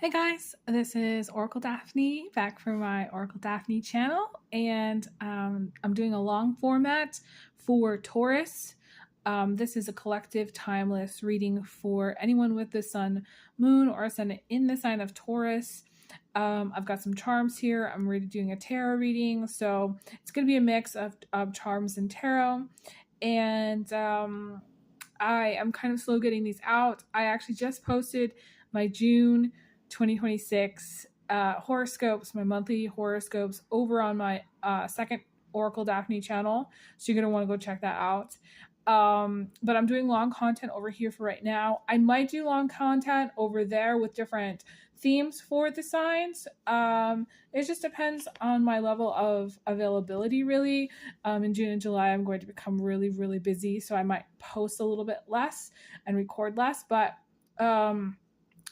Hey guys, this is OracleDaphne back from my OracleDaphne channel, and I'm doing a long format for Taurus. This is a collective timeless reading for anyone with the sun, moon, or sun in the sign of Taurus. I've got some charms here. I'm really doing a tarot reading, so it's going to be a mix of charms and tarot. And I am kind of slow getting these out. I actually just posted my June 2026 horoscopes, my monthly horoscopes, over on my second OracleDaphne channel. So you're going to want to go check that out. But I'm doing long content over here for right now. I might do long content over there with different themes for the signs. It just depends on my level of availability, really. In June and July, I'm going to become really, really busy. So I might post a little bit less and record less, but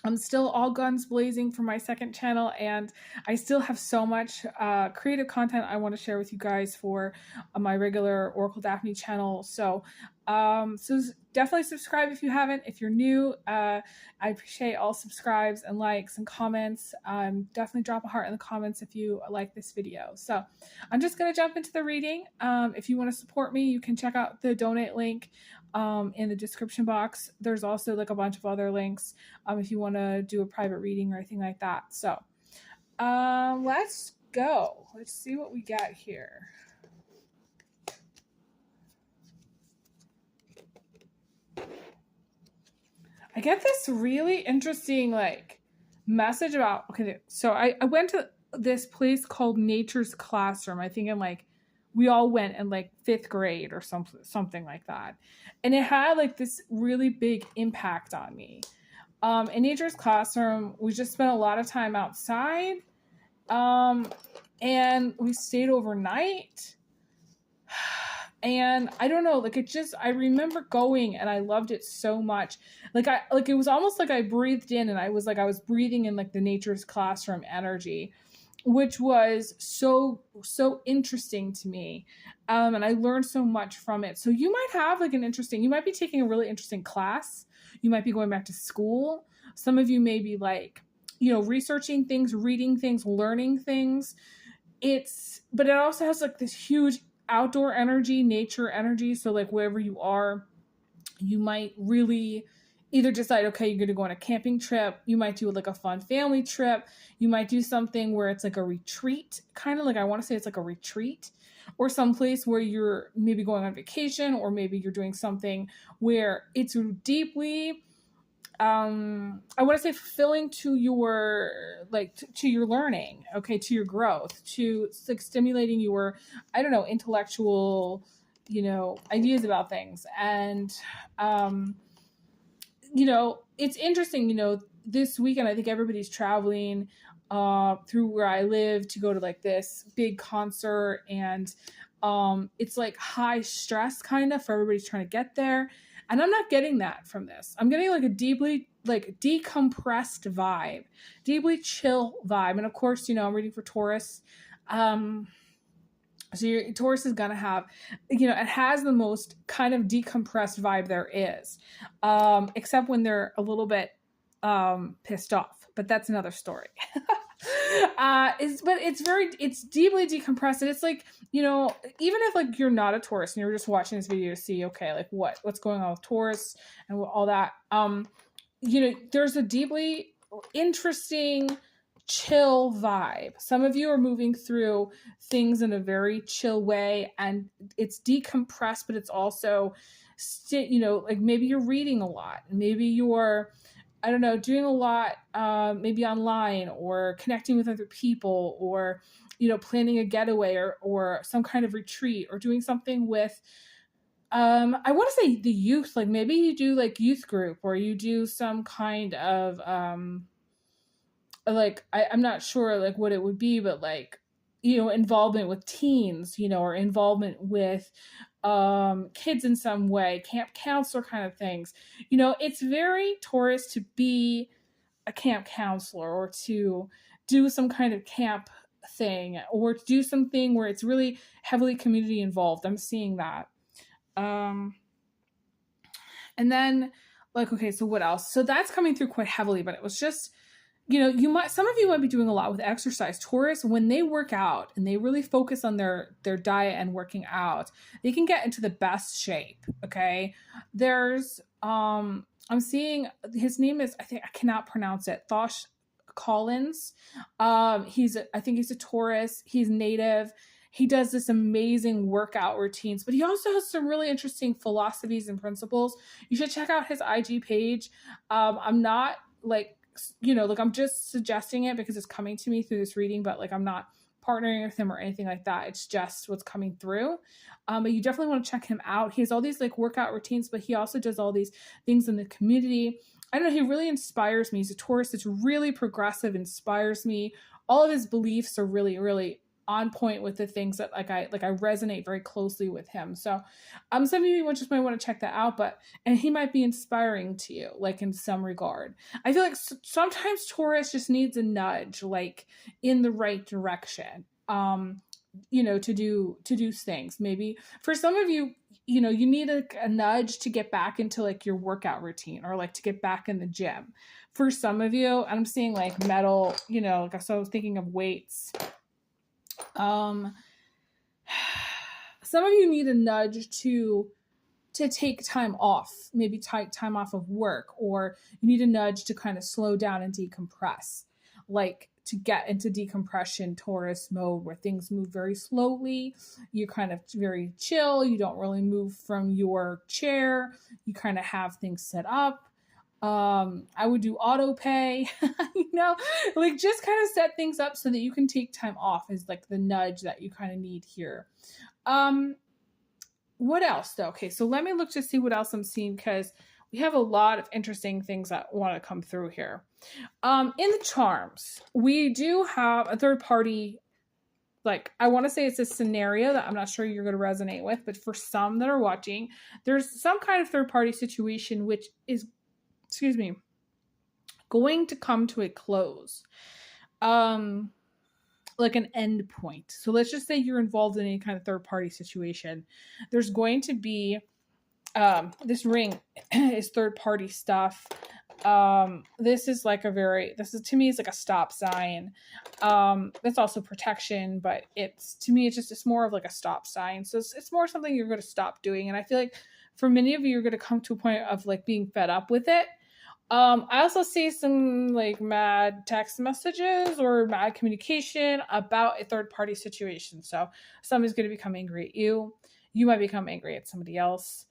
I'm still all guns blazing for my second channel, and I still have so much creative content I want to share with you guys for my regular OracleDaphne channel. So definitely subscribe if you haven't. If you're new, I appreciate all subscribes and likes and comments. Definitely drop a heart in the comments if you like this video. So I'm just going to jump into the reading. If you want to support me, you can check out the donate link in the description box. There's also like a bunch of other links if you want to do a private reading or anything like that. So let's go. Let's see what we got here. I get this really interesting like message about, okay, so I went to this place called Nature's Classroom. I think in like we all went in like 5th grade or something like that. And it had like this really big impact on me. In Nature's Classroom, we just spent a lot of time outside. And we stayed overnight. And I don't know, like I remember going and I loved it so much. It was almost like I breathed in and I was breathing in like the Nature's Classroom energy, which was so interesting to me. And I learned so much from it. So you might have like you might be taking a really interesting class. You might be going back to school. Some of you may be like, researching things, reading things, learning things. But it also has like this huge outdoor energy, nature energy. So like wherever you are, you might really either decide, okay, you're going to go on a camping trip. You might do like a fun family trip. You might do something where it's like a retreat, kind of like, I want to say it's like a retreat, or someplace where you're maybe going on vacation, or maybe you're doing something where it's deeply, I want to say fulfilling to your, to your learning, okay, to your growth, to like stimulating your, I don't know, intellectual, ideas about things. And, it's interesting, this weekend, I think everybody's traveling through where I live to go to like this big concert. And it's like high stress kind of for everybody trying to get there. And I'm not getting that from this. I'm getting like a deeply like decompressed vibe, deeply chill vibe. And of course, I'm reading for Taurus. So your Taurus is going to have, it has the most kind of decompressed vibe there is, except when they're a little bit pissed off. But that's another story. It's deeply decompressed. And it's like, even if like you're not a Taurus and you're just watching this video to see, okay, like what's going on with Taurus and all that, there's a deeply interesting, chill vibe. Some of you are moving through things in a very chill way, and it's decompressed, but it's also, like maybe you're reading a lot, maybe you're, I don't know, doing a lot, maybe online or connecting with other people, or, planning a getaway or some kind of retreat, or doing something with, I want to say the youth, like maybe you do like youth group, or you do some kind of, like, I'm not sure like what it would be, but like, involvement with teens, or involvement with kids in some way, camp counselor kind of things. It's very Taurus to be a camp counselor, or to do some kind of camp thing, or to do something where it's really heavily community involved. I'm seeing that. And then like, okay, so what else? So that's coming through quite heavily, but it was just some of you might be doing a lot with exercise. Taurus, when they work out and they really focus on their diet and working out, they can get into the best shape. Okay. There's, I'm seeing his name is, I cannot pronounce it. Thosh Collins. I think he's a Taurus. He's native. He does this amazing workout routines, but he also has some really interesting philosophies and principles. You should check out his IG page. I'm not I'm just suggesting it because it's coming to me through this reading, but I'm not partnering with him or anything like that. It's just what's coming through. But you definitely want to check him out. He has all these workout routines, but he also does all these things in the community. I don't know. He really inspires me. He's a Taurus that's really progressive, inspires me. All of his beliefs are really, really on point with the things that I resonate very closely with him. So some of you just might want to check that out, and he might be inspiring to you, in some regard. I feel like sometimes Taurus just needs a nudge, in the right direction, to do things. Maybe for some of you, you need a nudge to get back into your workout routine or to get back in the gym. For some of you, I'm seeing metal, so I was thinking of weights. Some of you need a nudge to take time off, maybe take time off of work, or you need a nudge to kind of slow down and decompress, to get into decompression Taurus mode where things move very slowly. You're kind of very chill. You don't really move from your chair. You kind of have things set up. I would do auto pay, just kind of set things up so that you can take time off is the nudge that you kind of need here. What else though? Okay. So let me look to see what else I'm seeing, because we have a lot of interesting things that want to come through here. In the charms, we do have a third party. I want to say it's a scenario that I'm not sure you're going to resonate with, but for some that are watching, there's some kind of third party situation, which is going to come to a close, an end point. So let's just say you're involved in any kind of third party situation. There's going to be, this ring is third party stuff. This is to me, it's a stop sign. It's also protection, but to me, it's more of a stop sign. So it's more something you're going to stop doing. And I feel like for many of you, you're going to come to a point of being fed up with it. I also see some mad text messages or mad communication about a third party situation. So somebody's going to become angry at you. You might become angry at somebody else.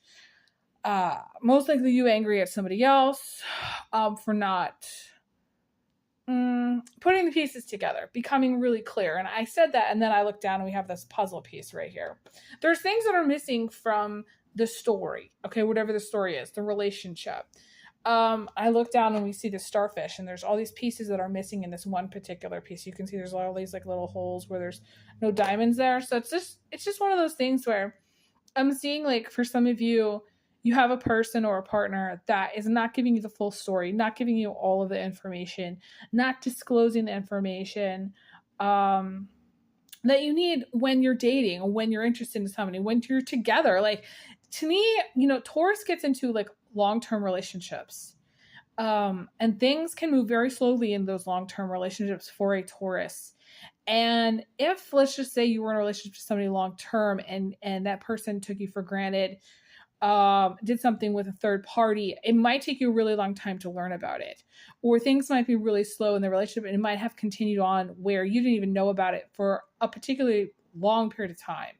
Most likely you angry at somebody else for not putting the pieces together, becoming really clear. And I said that, and then I looked down and we have this puzzle piece right here. There's things that are missing from the story. Okay, whatever the story is, the relationship. I look down and we see the starfish, and there's all these pieces that are missing in this one particular piece. You can see there's all these little holes where there's no diamonds there. So it's just one of those things where I'm seeing for some of you, you have a person or a partner that is not giving you the full story, not giving you all of the information, not disclosing the information that you need when you're dating or when you're interested in somebody, when you're together. To me, Taurus gets into long-term relationships. And things can move very slowly in those long-term relationships for a Taurus. And if, let's just say you were in a relationship with somebody long-term and that person took you for granted, did something with a third party, it might take you a really long time to learn about it. Or things might be really slow in the relationship and it might have continued on where you didn't even know about it for a particularly long period of time.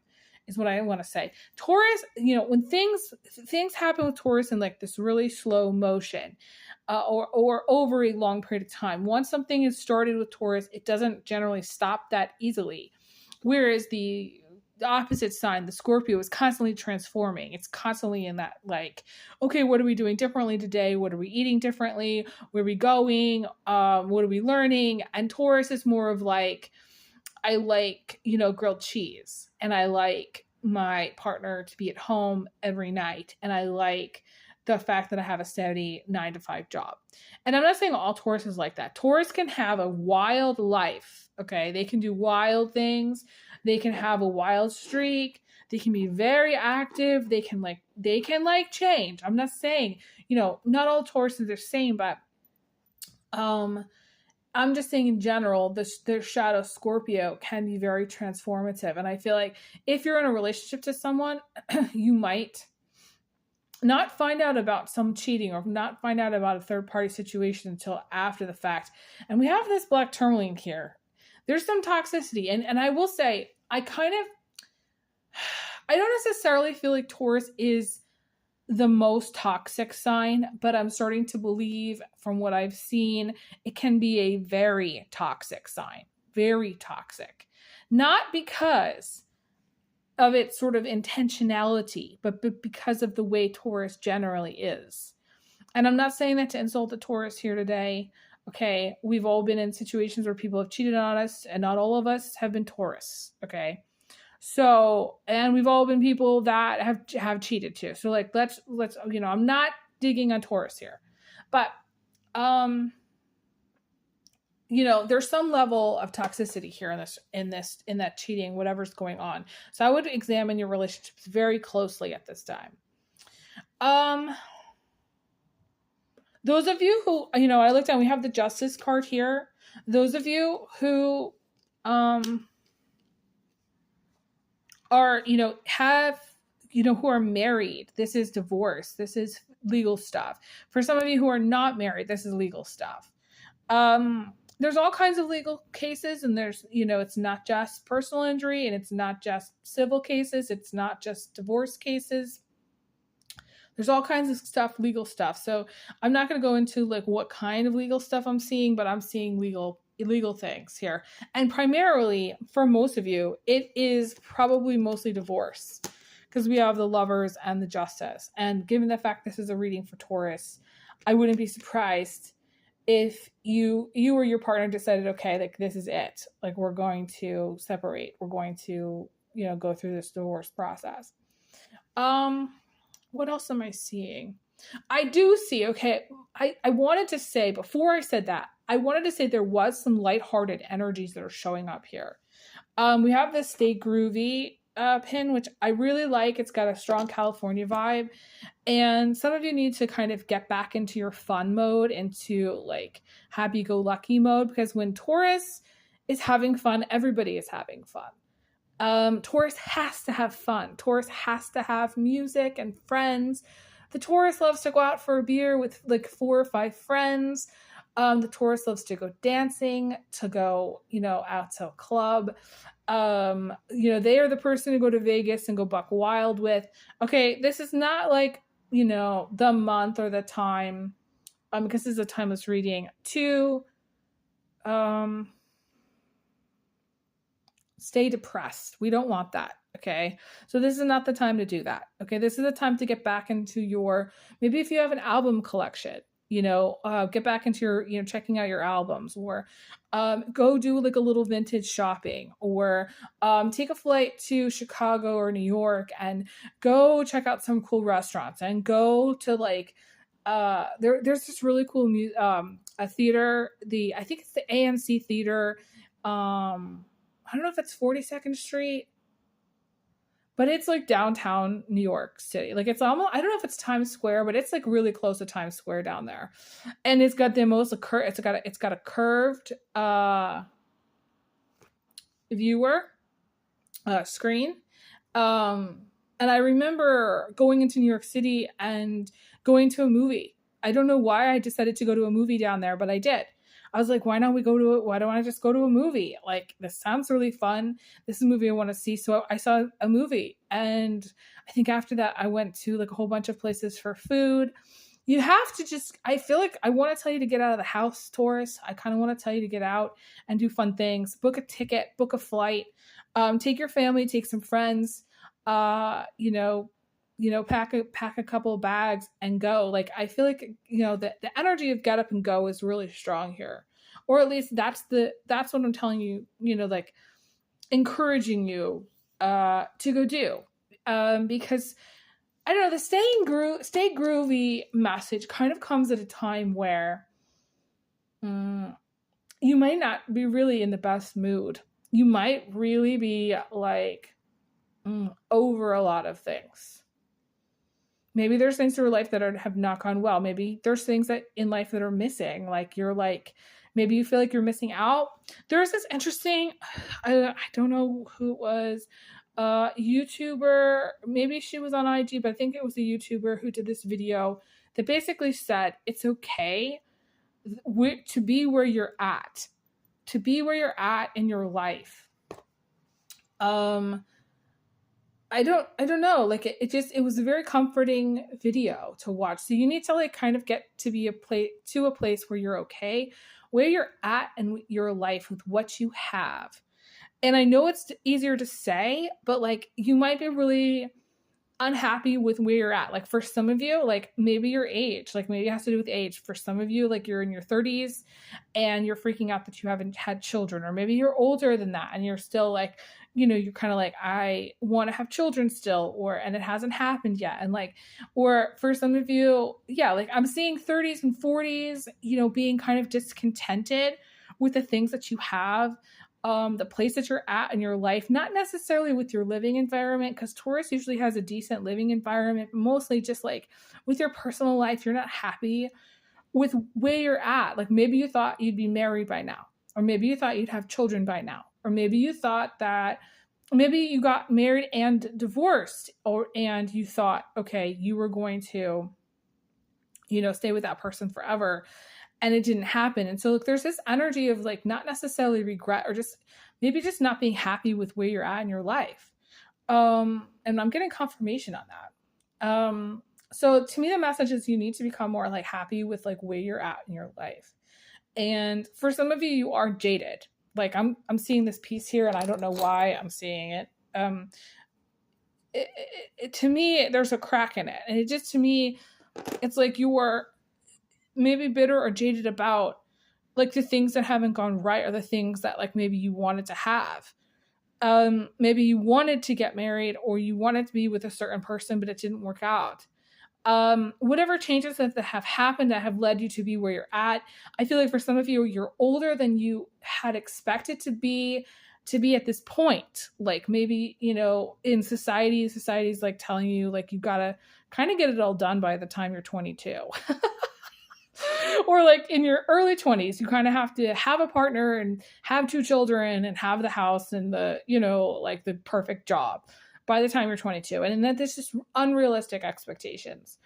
Is what I want to say. Taurus, when things happen with Taurus in this really slow motion, or over a long period of time. Once something is started with Taurus, it doesn't generally stop that easily. Whereas the opposite sign, the Scorpio, is constantly transforming. It's constantly in that okay, what are we doing differently today? What are we eating differently? Where are we going? What are we learning? And Taurus is more of I grilled cheese, and I like my partner to be at home every night, and I like the fact that I have a steady 9-to-5 job. And I'm not saying all Taurus is like that. Taurus can have a wild life, okay? They can do wild things. They can have a wild streak. They can be very active. They can change. I'm not saying, not all Tauruses are the same, but I'm just saying in general, the shadow Scorpio can be very transformative. And I feel like if you're in a relationship to someone, you might not find out about some cheating or not find out about a third party situation until after the fact. And we have this black tourmaline here. There's some toxicity. And I will say, I don't necessarily feel like Taurus is the most toxic sign, but I'm starting to believe from what I've seen, it can be a very toxic sign, very toxic. Not because of its sort of intentionality, but because of the way Taurus generally is. And I'm not saying that to insult the Taurus here today. Okay, we've all been in situations where people have cheated on us, and not all of us have been Taurus. Okay, so, and we've all been people that have cheated too. So like, let's I'm not digging on Taurus here, but there's some level of toxicity here in that cheating, whatever's going on. So I would examine your relationships very closely at this time. Those of you who, I looked down, we have the Justice card here. Those of you who, are, who are married, this is divorce. This is legal stuff. For some of you who are not married, this is legal stuff. There's all kinds of legal cases, and there's, it's not just personal injury, and it's not just civil cases. It's not just divorce cases. There's all kinds of stuff, legal stuff. So I'm not going to go into like what kind of legal stuff I'm seeing, but I'm seeing illegal things here. And primarily for most of you, it is probably mostly divorce, because we have the Lovers and the Justice. And given the fact this is a reading for Taurus, I wouldn't be surprised if you or your partner decided, okay, like this is it. Like we're going to separate. We're going to, go through this divorce process. What else am I seeing? I do see, okay, I wanted to say, before I said that, I wanted to say there was some lighthearted energies that are showing up here. We have this Stay Groovy pin, which I really like. It's got a strong California vibe. And some of you need to kind of get back into your fun mode, into like happy-go-lucky mode, because when Taurus is having fun, everybody is having fun. Taurus has to have fun. Taurus has to have music and friends. The Taurus loves to go out for a beer with like 4 or 5 friends. The Taurus loves to go dancing, to go, out to a club. They are the person to go to Vegas and go buck wild with. Okay, this is not like, the month or the time, because this is a timeless reading, to stay depressed. We don't want that. Okay. So this is not the time to do that. Okay. This is the time to get back into maybe if you have an album collection, get back into your, checking out your albums, or go do like a little vintage shopping, or take a flight to Chicago or New York and go check out some cool restaurants, and go to like, there's this really cool a theater, I think it's the AMC Theater. I don't know if it's 42nd Street, but it's like downtown New York City. Like it's almost, I don't know if it's Times Square, but it's like really close to Times Square down there. And it's got the most, it's got a curved viewer screen. And I remember going into New York City and going to a movie. I don't know why I decided to go to a movie down there, but I did. I was like, why don't I just go to a movie? Like, this sounds really fun. This is a movie I want to see. So I saw a movie. And I think after that, I went to like a whole bunch of places for food. You have to I feel like I want to tell you to get out of the house, Taurus. I kind of want to tell you to get out and do fun things. Book a ticket, book a flight, take your family, take some friends, pack a couple of bags and go. Like, I feel like, the energy of get up and go is really strong here. Or at least that's what I'm telling you, like encouraging you to go do. Because I don't know, the stay groovy message kind of comes at a time where you might not be really in the best mood. You might really be like over a lot of things. maybe there's things in your life that have not gone well. Maybe there's things that in life that are missing. Like you're like, maybe you feel like you're missing out. There's this interesting, I don't know who it was, YouTuber, maybe she was on IG, but I think it was a YouTuber who did this video that basically said it's okay to be where you're at, in your life. I don't know, like it was a very comforting video to watch. So you need to like kind of get to a place where you're okay, where you're at in your life with what you have. And I know it's easier to say, but like you might be really unhappy with where you're at. Like for some of you, like maybe your age, like maybe it has to do with age. For some of you, like you're in your 30s and you're freaking out that you haven't had children, or maybe you're older than that and you're still like, you're kind of like, I want to have children still, and it hasn't happened yet. And like, or for some of you, yeah, like I'm seeing 30s and 40s, being kind of discontented with the things that you have. The place that you're at in your life, not necessarily with your living environment, because Taurus usually has a decent living environment, but mostly just like with your personal life, you're not happy with where you're at. Like maybe you thought you'd be married by now, or maybe you thought you'd have children by now, or maybe you thought that maybe you got married and divorced, and you thought, okay, you were going to, stay with that person forever. And it didn't happen. And so like, there's this energy of like not necessarily regret, or just maybe just not being happy with where you're at in your life. And I'm getting confirmation on that. So to me, the message is you need to become more like happy with like where you're at in your life. And for some of you, you are jaded. Like I'm seeing this piece here and I don't know why I'm seeing it. To me, there's a crack in it. And it just, to me, it's like you are maybe bitter or jaded about like the things that haven't gone right, or the things that like maybe you wanted to have. Maybe you wanted to get married, or you wanted to be with a certain person, but it didn't work out. Whatever changes that have happened that have led you to be where you're at. I feel like for some of you, you're older than you had expected to be at this point. Like maybe, in society's like telling you like you gotta kind of get it all done by the time you're 22. Or like in your early 20s, you kind of have to have a partner and have 2 children and have the house and the, like the perfect job by the time you're 22. And that this is unrealistic expectations.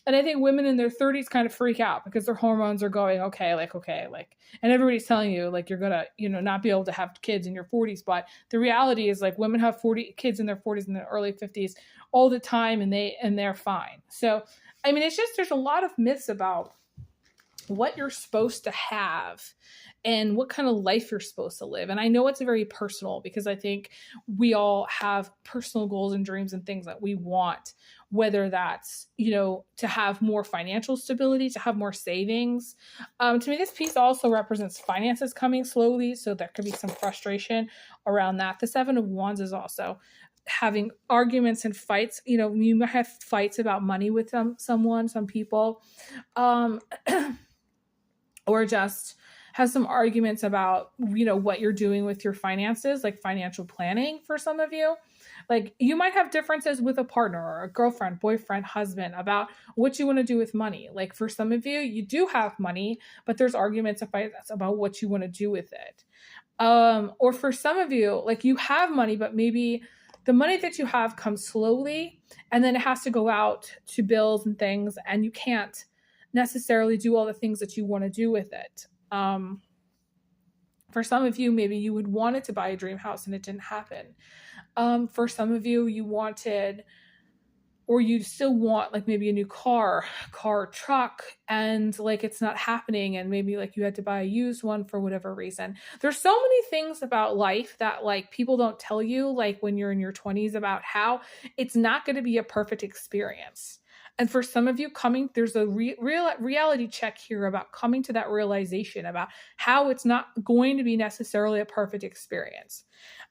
And I think women in their 30s kind of freak out because their hormones are going, okay, and everybody's telling you like, you're going to, not be able to have kids in your 40s. But the reality is like women have 40 kids in their 40s and their early 50s all the time. And they're fine. So, I mean, it's just, there's a lot of myths about what you're supposed to have and what kind of life you're supposed to live. And I know it's very personal because I think we all have personal goals and dreams and things that we want, whether that's, to have more financial stability, to have more savings. To me, this piece also represents finances coming slowly. So there could be some frustration around that. The 7 of Wands is also having arguments and fights. You might have fights about money with some people. Or just have some arguments about, what you're doing with your finances, like financial planning for some of you. Like you might have differences with a partner or a girlfriend, boyfriend, husband about what you want to do with money. Like for some of you, you do have money, but there's arguments about what you want to do with it. Or for some of you, like you have money, but maybe the money that you have comes slowly and then it has to go out to bills and things, and you can't necessarily do all the things that you want to do with it. For some of you, maybe you would wanted to buy a dream house and it didn't happen. For some of you, you wanted, or you still want like maybe a new car, truck, and like it's not happening, and maybe like you had to buy a used one for whatever reason. There's so many things about life that like people don't tell you, like when you're in your 20s, about how it's not going to be a perfect experience. And for some of you, there's a real reality check here about coming to that realization about how it's not going to be necessarily a perfect experience.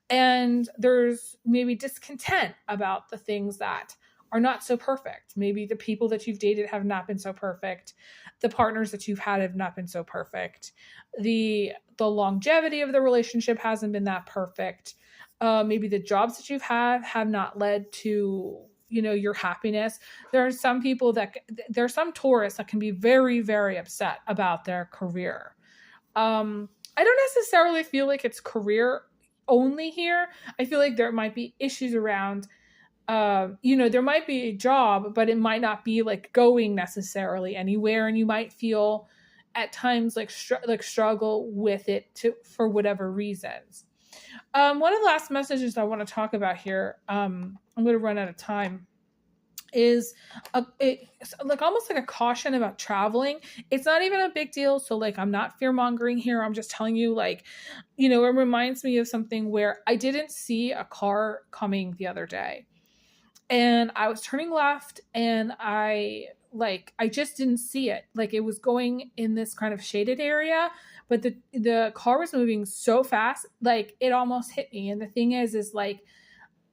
And there's maybe discontent about the things that are not so perfect. Maybe the people that you've dated have not been so perfect. The partners that you've had have not been so perfect. The longevity of the relationship hasn't been that perfect. Maybe the jobs that you've had have not led to, you know, your happiness. There are some people that, there's some Taurus that can be very, very upset about their career. I don't necessarily feel like it's career only here. I feel like there might be issues around, you know, there might be a job, but it might not be like going necessarily anywhere. And you might feel at times like struggle with it for whatever reasons. One of the last messages I want to talk about here, I'm going to run out of time, is it's like almost like a caution about traveling. It's not even a big deal. So like, I'm not fear mongering here. I'm just telling you, like, you know, it reminds me of something where I didn't see a car coming the other day, and I was turning left, and I just didn't see it. Like, it was going in this kind of shaded area, but the car was moving so fast, like it almost hit me. And the thing is like,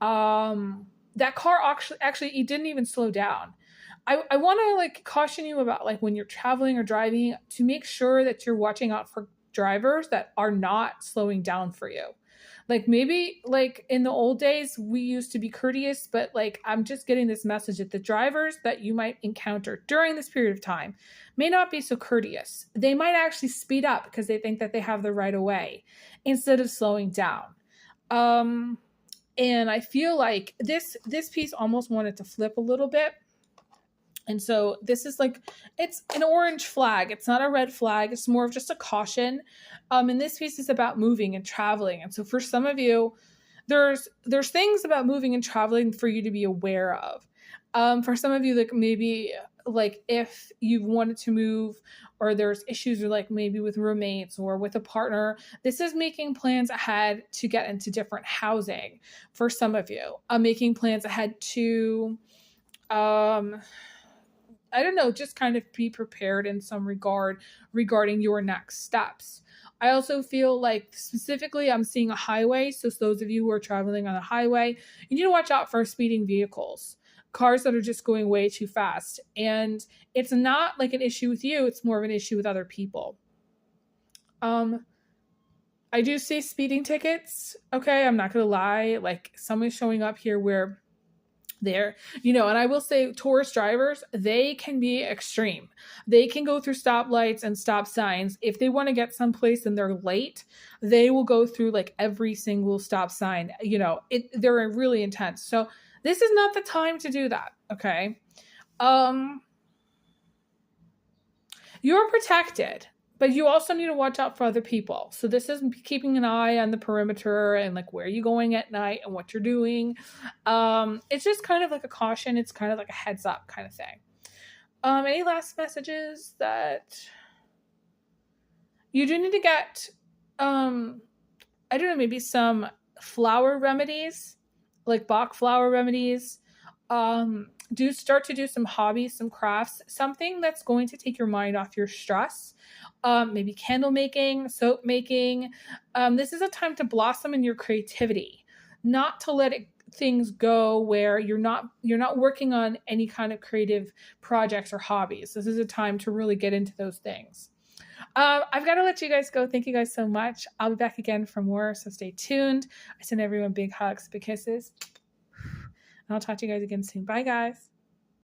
that car actually it didn't even slow down. I want to like caution you about, like, when you're traveling or driving, to make sure that you're watching out for drivers that are not slowing down for you. Like, maybe like in the old days we used to be courteous, but like, I'm just getting this message that the drivers that you might encounter during this period of time may not be so courteous. They might actually speed up because they think that they have the right of way instead of slowing down. And I feel like this piece almost wanted to flip a little bit. And so this is like, it's an orange flag. It's not a red flag. It's more of just a caution. And this piece is about moving and traveling. And so for some of you, there's things about moving and traveling for you to be aware of. For some of you, like maybe like if you've wanted to move, or there's issues or like maybe with roommates or with a partner, this is making plans ahead to get into different housing. For some of you, making plans ahead to, I don't know, just kind of be prepared in some regard regarding your next steps. I also feel like specifically I'm seeing a highway. So those of you who are traveling on a highway, you need to watch out for speeding vehicles, cars that are just going way too fast. And it's not like an issue with you. It's more of an issue with other people. I do see speeding tickets. Okay. I'm not going to lie. Like, someone's showing up here where they're, you know, and I will say Taurus drivers, they can be extreme. They can go through stoplights and stop signs. If they want to get someplace and they're late, they will go through like every single stop sign. You know, they're really intense. So this is not the time to do that. Okay. You're protected, but you also need to watch out for other people. So this is keeping an eye on the perimeter and like where you're going at night and what you're doing. It's just kind of like a caution. It's kind of like a heads up kind of thing. Any last messages that you do need to get? I don't know, maybe some flower remedies, like Bach flower remedies. Do start to do some hobbies, some crafts, something that's going to take your mind off your stress. Maybe candle making, soap making. This is a time to blossom in your creativity, not to let things go where you're not working on any kind of creative projects or hobbies. This is a time to really get into those things. I've got to let you guys go. Thank you guys so much. I'll be back again for more, so stay tuned. I send everyone big hugs, big kisses. And I'll talk to you guys again soon. Bye, guys.